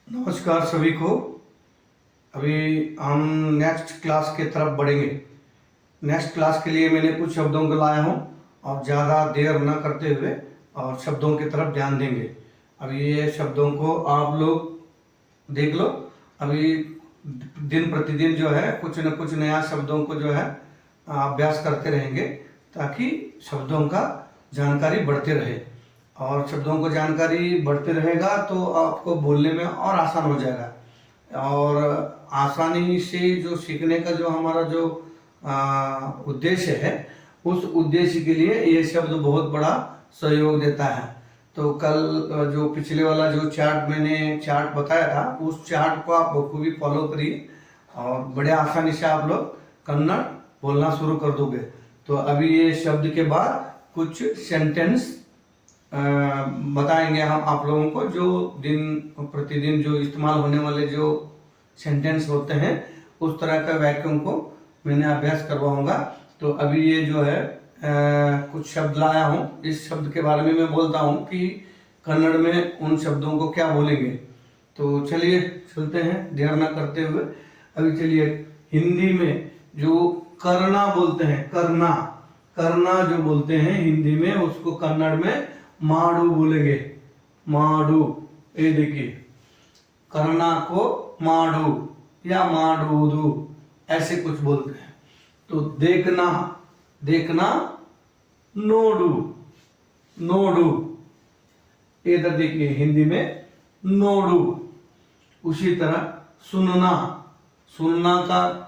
नमस्कार सभी को। अभी हम नेक्स्ट क्लास के तरफ बढ़ेंगे। नेक्स्ट क्लास के लिए मैंने कुछ शब्दों को लाया हूँ और ज़्यादा देर न करते हुए और शब्दों की तरफ ध्यान देंगे। अभी ये शब्दों को आप लोग देख लो। अभी दिन प्रतिदिन जो है कुछ न कुछ नया शब्दों को जो है अभ्यास करते रहेंगे ताकि शब्दों का जानकारी बढ़ते रहे। और शब्दों को जानकारी बढ़ते रहेगा तो आपको बोलने में और आसान हो जाएगा। और आसानी से जो सीखने का जो हमारा जो उद्देश्य है, उस उद्देश्य के लिए ये शब्द बहुत बड़ा सहयोग देता है। तो कल जो पिछले वाला जो मैंने चार्ट बताया था, उस चार्ट को आप बखूबी फॉलो करिए और बड़े आसानी से आप लोग कन्नड़ बोलना शुरू कर दोगे। तो अभी ये शब्द के बाद कुछ सेंटेंस बताएंगे हम आप लोगों को, जो दिन प्रतिदिन जो इस्तेमाल होने वाले जो सेंटेंस होते हैं उस तरह का वाक्यों को मैंने अभ्यास करवाऊंगा। तो अभी ये जो है कुछ शब्द लाया हूँ। इस शब्द के बारे में मैं बोलता हूँ कि कन्नड़ में उन शब्दों को क्या बोलेंगे। तो चलिए चलते हैं देर न करते हुए। अभी चलिए, हिंदी में जो करना बोलते हैं, करना करना जो बोलते हैं हिंदी में, उसको कन्नड़ में माडू बोलेंगे। माडू, ये देखिए, करना को माडू या माडूदू ऐसे कुछ बोलते हैं। तो देखना, देखना नोडू, नोडू, इधर देखिए हिंदी में नोडू। उसी तरह सुनना, सुनना का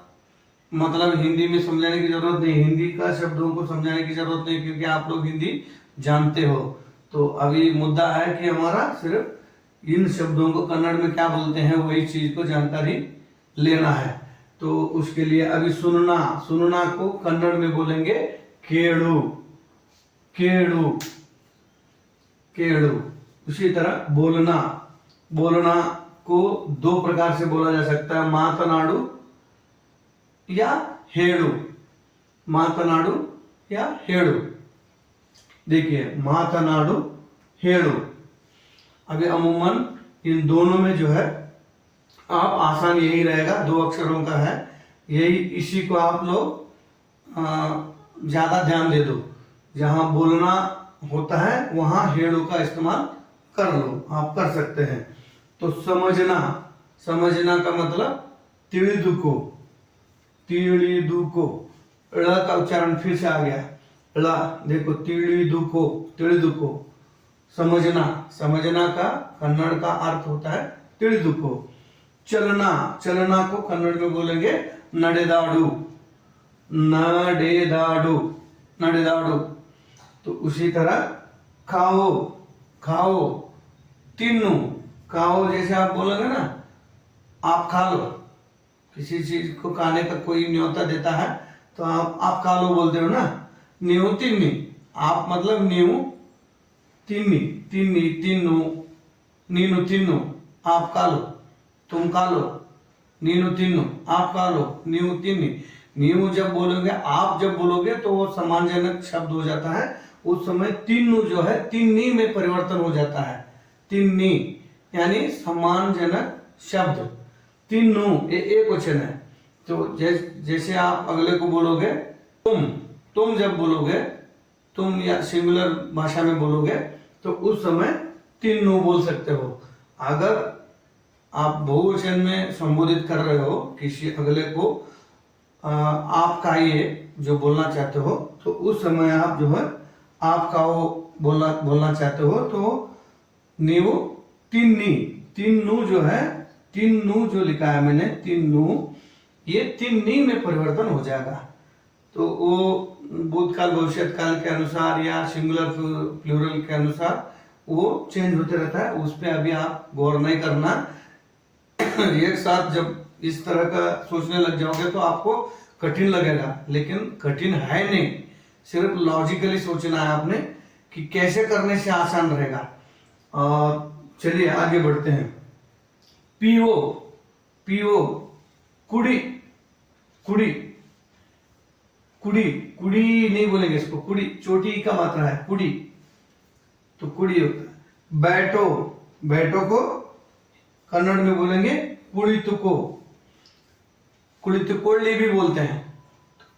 मतलब हिंदी में समझाने की जरूरत नहीं, हिंदी का शब्दों को समझाने की जरूरत नहीं क्योंकि आप लोग हिंदी जानते हो। तो अभी मुद्दा है कि हमारा सिर्फ इन शब्दों को कन्नड़ में क्या बोलते हैं वही चीज को जानकारी लेना है। तो उसके लिए अभी सुनना, सुनना को कन्नड़ में बोलेंगे केड़ू, केड़ू, केड़ू। उसी तरह बोलना, बोलना को दो प्रकार से बोला जा सकता है, मातनाडु या हेड़ू, मातनाडु या हेड़ू। देखिए, मातनाडु, हेड़ू। अभी अमूमन इन दोनों में जो है आप आसान यही रहेगा, दो अक्षरों का है यही, इसी को आप लोग ज्यादा ध्यान दे दो। जहां बोलना होता है वहां हेड़ू का इस्तेमाल कर लो, आप कर सकते हैं। तो समझना, समझना का मतलब तिळिदुको, तिळिदुको। ळ का उच्चारण फिर से आ गया, ळ, देखो तिळिदुको, तिळिदुको। समझना, समझना का कन्नड़ का अर्थ होता है तिळिदुको। चलना, चलना को कन्नड़ में बोलेंगे नडेदाडू, नडेदाडू, नडेदाडू। तो उसी तरह खाओ, खाओ तिन्नु, खाओ जैसे आप बोलोगे ना, आप खा लो, किसी चीज को खाने का कोई न्योता देता है तो आप खा लो बोलते हो ना। नीव तिन्नी, आप मतलब नीव तिन्नी, तिन्नी तिन्नु, नीनु तिन्नु, आप खा लो, तुम खा लो। नीनु तिन्नु, आप खा लो, नीव तिन्नी। नीव जब बोलोगे, आप जब बोलोगे तो वो सम्मानजनक शब्द हो जाता है। उस समय तिन्नु जो है तिन्नी में परिवर्तन हो जाता है, तिन्नी यानी सम्मानजनक शब्द। तिन्नु ये एक वचन है। तो जैसे आप अगले को बोलोगे तुम जब बोलोगे, तुम या सिंगुलर भाषा में बोलोगे तो उस समय तिन्नु बोल सकते हो। अगर आप बहुवचन में संबोधित कर रहे हो किसी अगले को, आप कहिए जो बोलना चाहते हो, तो उस समय आप जो है आप का वो बोलना चाहते हो तो नीव तिन्नी, तिन्नु जो है, तिन्नु जो लिखा है मैंने तिन्नु, ये तिन्नी में परिवर्तन हो जाएगा। तो वो भूतकाल भविष्य काल के अनुसार या सिंगुलर प्लूरल के अनुसार वो चेंज होते रहता है, उस पर अभी आप गौर नहीं करना। एक साथ जब इस तरह का सोचने लग जाओगे तो आपको कठिन लगेगा, लेकिन कठिन है नहीं, सिर्फ लॉजिकली सोचना है आपने कि कैसे करने से आसान रहेगा। और चलिए आगे बढ़ते हैं। पीओ, पीओ, कुड़ी, कुड़ी, कुड़ी, कुड़ी नहीं बोलेंगे इसको, कुड़ी चोटी का मात्रा है, कुड़ी, तो कुड़ी होता है। बैठो, बैठो को कन्नड़ में बोलेंगे कुಳಿतुको, कुಳಿतुಕೊಳ್ಳಿ भी बोलते हैं,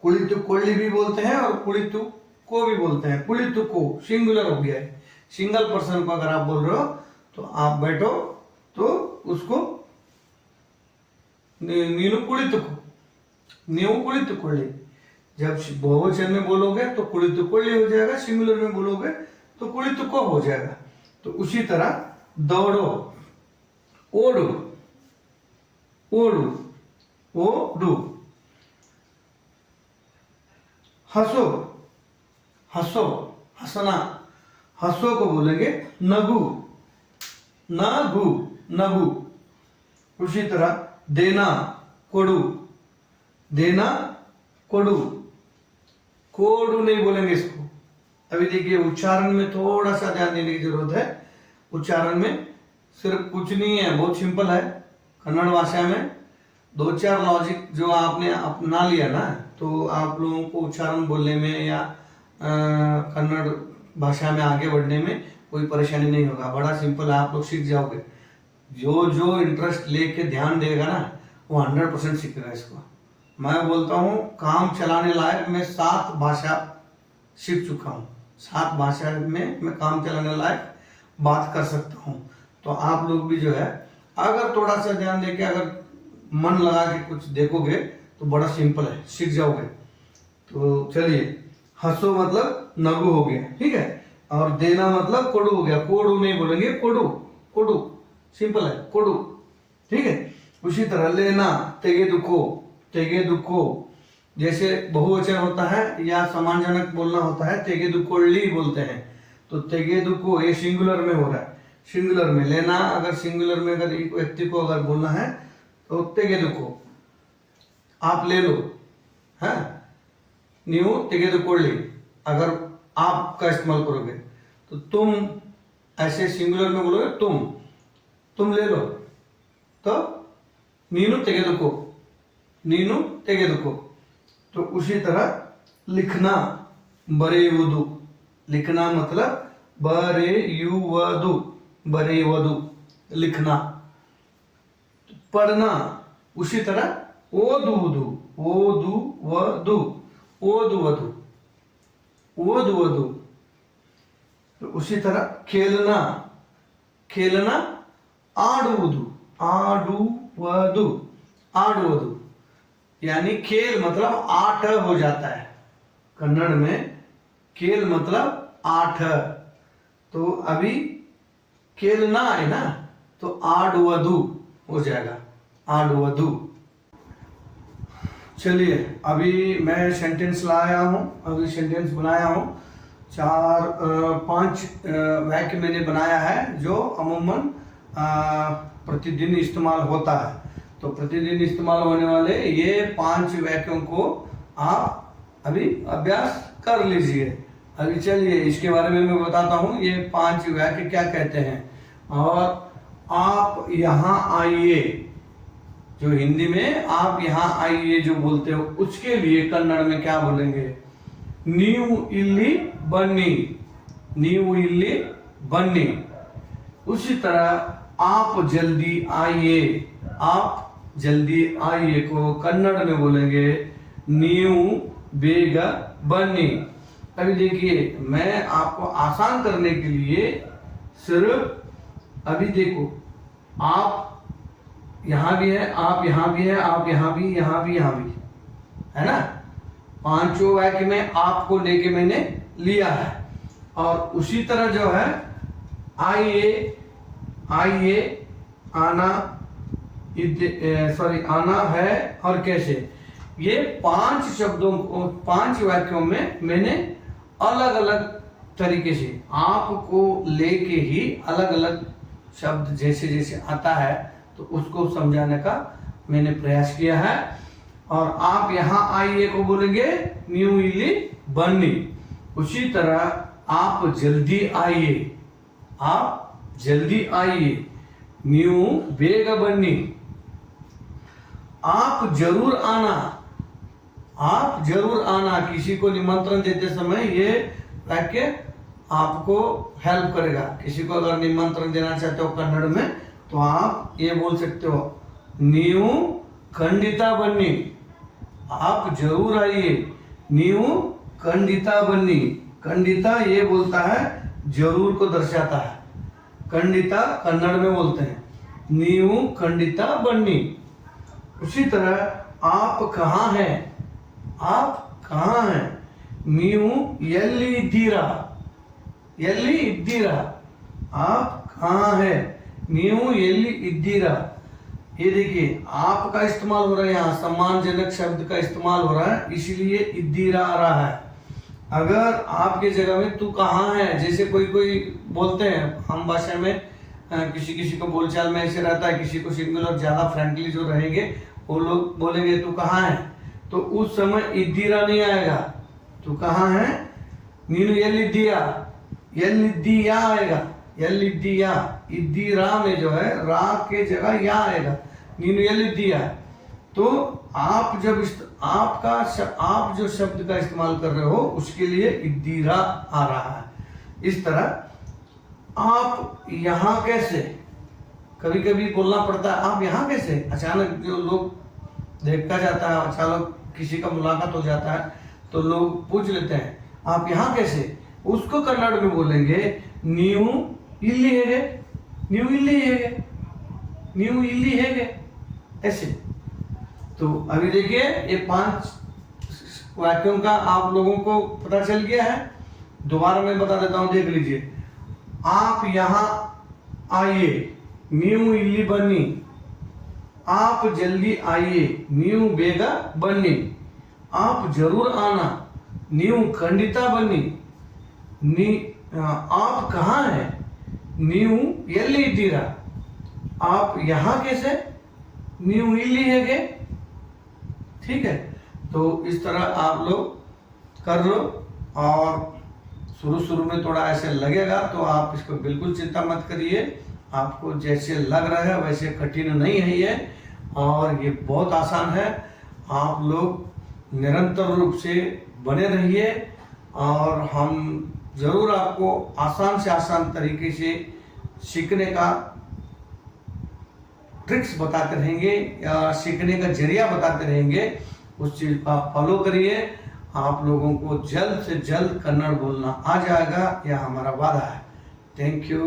कुಳಿतुಕೊಳ್ಳಿ भी बोलते हैं और कुಳಿतुको भी बोलते हैं। कुಳಿतुको सिंगुलर हो गया है, सिंगल पर्सन को अगर आप बोल रहे हो तो आप बैठो तो उसको नीनु कुಳಿತುಕೋ, नीनु कुಳಿತುಕೊಳ್ಳಿ। जब बहुवचन में बोलोगे तो कुಳಿತುಕೊಳ್ಳಿ हो जाएगा, सिंगुलर में बोलोगे तो कुಳಿತುಕೋ हो जाएगा। तो उसी तरह दौड़ो, ओडो, ओडो, ओडो। हंसो, हंसो, हंसना, हंसो को बोलेंगे नगु, नगु, नगु। उसी तरह देना, कोडू, देना, कोडू, कोडू नहीं बोलेंगे इसको। अभी देखिए उच्चारण में थोड़ा सा ध्यान देने की जरूरत है। उच्चारण में सिर्फ कुछ नहीं है, बहुत सिंपल है। कन्नड़ भाषा में दो चार लॉजिक जो आपने अपना लिया ना, तो आप लोगों को उच्चारण बोलने में या कन्नड़ भाषा में आगे बढ़ने में कोई परेशानी नहीं होगा। बड़ा सिंपल है, आप लोग सीख जाओगे। जो जो इंटरेस्ट लेके ध्यान देगा ना वो 100% सीखेगा इसको। मैं बोलता हूँ काम चलाने लायक मैं 7 भाषा सीख चुका हूँ, 7 भाषा में मैं काम चलाने लायक बात कर सकता हूँ। तो आप लोग भी जो है अगर थोड़ा सा ध्यान देके अगर मन लगा के कुछ देखोगे तो बड़ा सिंपल है, सीख जाओगे। तो चलिए, हंसो मतलब नगु हो गया, ठीक है। और देना मतलब कोडू हो गया, कोडू नहीं बोलेंगे, कोडू, कोडू सिंपल है, कोडू, ठीक है। उसी तरह लेना, तेगेदुको, तेगेदुको। जैसे बहुवचन होता है या सम्मानजनक बोलना होता है, तेगेदुकोल्ली बोलते हैं। तो तेगेदुको ये सिंगुलर में हो रहा है, सिंगुलर में लेना। अगर सिंगुलर में अगर एक व्यक्ति को अगर बोलना है तो तेगेदुको, आप ले लो, है न्यू तेगेदुकोल्ली। अगर आप का इस्तेमाल करोगे तो तुम ऐसे सिंगुलर में बोलोगे तुम ले लो, तो नीनु तेगेदुको, नीनु तेगेदुको। तो उसी तरह लिखना, बरेयुवुदु, लिखना मतलब बरेयुवुदु, बरेयुवुदु लिखना। पढ़ना, उसी तरह ओदुवुदु, ओदुवुदु, ओदुवुदु, ओदुवुदु। तो उसी तरह खेलना, खेलना आडुवुदु, आडुवुदु, आडुवुदु। यानी खेल मतलब आठ हो जाता है कन्नड़ में, खेल मतलब 8। तो अभी खेलना है ना तो आडुवुदु हो जाएगा, आडुवुदु। चलिए अभी मैं सेंटेंस लाया हूँ, अभी सेंटेंस बनाया हूँ। 4-5 वाक्य मैंने बनाया है जो अमूमन प्रतिदिन इस्तेमाल होता है। तो प्रतिदिन इस्तेमाल होने वाले ये 5 वाक्यों को आप अभी अभ्यास कर लीजिए। अभी चलिए इसके बारे में मैं बताता हूँ, ये 5 वाक्य क्या कहते हैं। और आप यहाँ आइए, जो हिंदी में आप यहाँ आइए जो बोलते हो, उसके लिए कन्नड़ में क्या बोलेंगे? नीवु इल्ली बन्नी, नीवु इल्ली बन्नी। उसी तरह आप जल्दी आइए, आप जल्दी आइए को कन्नड़ में बोलेंगे नीवु बेग बन्नी। अभी देखिए मैं आपको आसान करने के लिए सिर्फ अभी देखो, आप यहाँ भी है, आप यहाँ भी है, आप यहाँ भी, यहाँ भी, यहाँ भी, है ना। 5 वाक्य में आपको लेके मैंने लिया है। और उसी तरह जो है आइए, आइए, आना, सॉरी आना है और कैसे, ये 5 शब्दों को 5 वाक्यों में मैंने अलग अलग तरीके से आपको लेके ही अलग अलग शब्द जैसे जैसे आता है तो उसको समझाने का मैंने प्रयास किया है। और आप यहाँ आइए को बोलेंगे न्यू इली बन्नी। उसी तरह आप जल्दी आइए, आप जल्दी आइए, न्यू बेग बन्नी। आप जरूर आना, आप जरूर आना। किसी को निमंत्रण देते समय ये वाक्य आपको हेल्प करेगा। किसी को अगर निमंत्रण देना चाहते हो कन्नड़ में, तो आप ये बोल सकते हो, ನೀವು ಖಂಡಿತ ಬನ್ನಿ, आप जरूर आइए, ನೀವು ಖಂಡಿತ बन्नी। खंडिता ये बोलता है जरूर को दर्शाता है, खंडिता कन्नड़ में बोलते हैं, ನೀವು ಖಂಡಿತ बन्नी। उसी तरह आप कहाँ हैं, आप कहाँ हैं, ನೀವು ಎಲ್ಲಿ ಇದ್ದೀರಾ, ಎಲ್ಲಿ ಇದ್ದೀರಾ, आप कहाँ है, ನೀವು ಎಲ್ಲಿ ಇದ್ದೀರಾ। ये देखिए आपका इस्तेमाल हो रहा है, यहाँ सम्मानजनक शब्द का इस्तेमाल हो रहा है, इसलिए इद्दीरा आ रहा है। अगर आपके जगह में तू कहाँ है, जैसे कोई कोई बोलते हैं हम भाषा में, किसी किसी को बोलचाल में ऐसे रहता है, किसी को सिंगुलर ज्यादा फ्रेंकली जो रहेंगे वो लोग बोलेंगे तू कहाँ है, तो उस समय इद्दीरा नहीं आएगा, तू कहाँ है, नीनु एलिद्दिया, एलिद्दिया आएगा, एलिद्दिया, इद्दीरा में जो है रा के जगह या आएगा, नीनु एलिद्दिया। तो आप जब आप जो शब्द का इस्तेमाल कर रहे हो उसके लिए इद्दीरा आ रहा है। इस तरह आप यहाँ कैसे, कभी कभी बोलना पड़ता है आप यहाँ कैसे, अचानक जो लोग देखा जाता है, अचानक किसी का मुलाकात हो जाता है तो लोग पूछ लेते हैं आप यहाँ कैसे, उसको कन्नड़ में बोलेंगे ನೀವು ಇಲ್ಲಿ ಹೇಗೆ, ನೀವು ಇಲ್ಲಿ ಹೇಗೆ, ನೀವು ಇಲ್ಲಿ ಹೇಗೆ, ऐसे। तो अभी देखिए ये 5 वाक्यों का आप लोगों को पता चल गया है। दोबारा मैं बता देता हूँ, देख लीजिए। आप यहाँ आइए, ನೀವು ಇಲ್ಲಿ ಬನ್ನಿ, आप जल्दी आइए, ನೀವು ಬೇಗ ಬನ್ನಿ, आप जरूर आना, ನೀವು ಖಂಡಿತ ಬನ್ನಿ, आप कहाँ हैं, ನೀವು ಎಲ್ಲಿ ಇದ್ದೀರಾ, आप यहाँ कैसे, ನೀವು ಇಲ್ಲಿ ಹೇಗೆ। ठीक है, तो इस तरह आप लोग कर लो, और शुरू में थोड़ा ऐसे लगेगा तो आप इसको बिल्कुल चिंता मत करिए, आपको जैसे लग रहा है वैसे कठिन नहीं है ये, और ये बहुत आसान है। आप लोग निरंतर रूप से बने रहिए और हम ज़रूर आपको आसान से आसान तरीके से सीखने का ट्रिक्स बताते रहेंगे या सीखने का जरिया बताते रहेंगे। उस चीज़ का फॉलो करिए, आप लोगों को जल्द से जल्द कन्नड़ बोलना आ जाएगा, यह हमारा वादा है। Thank you.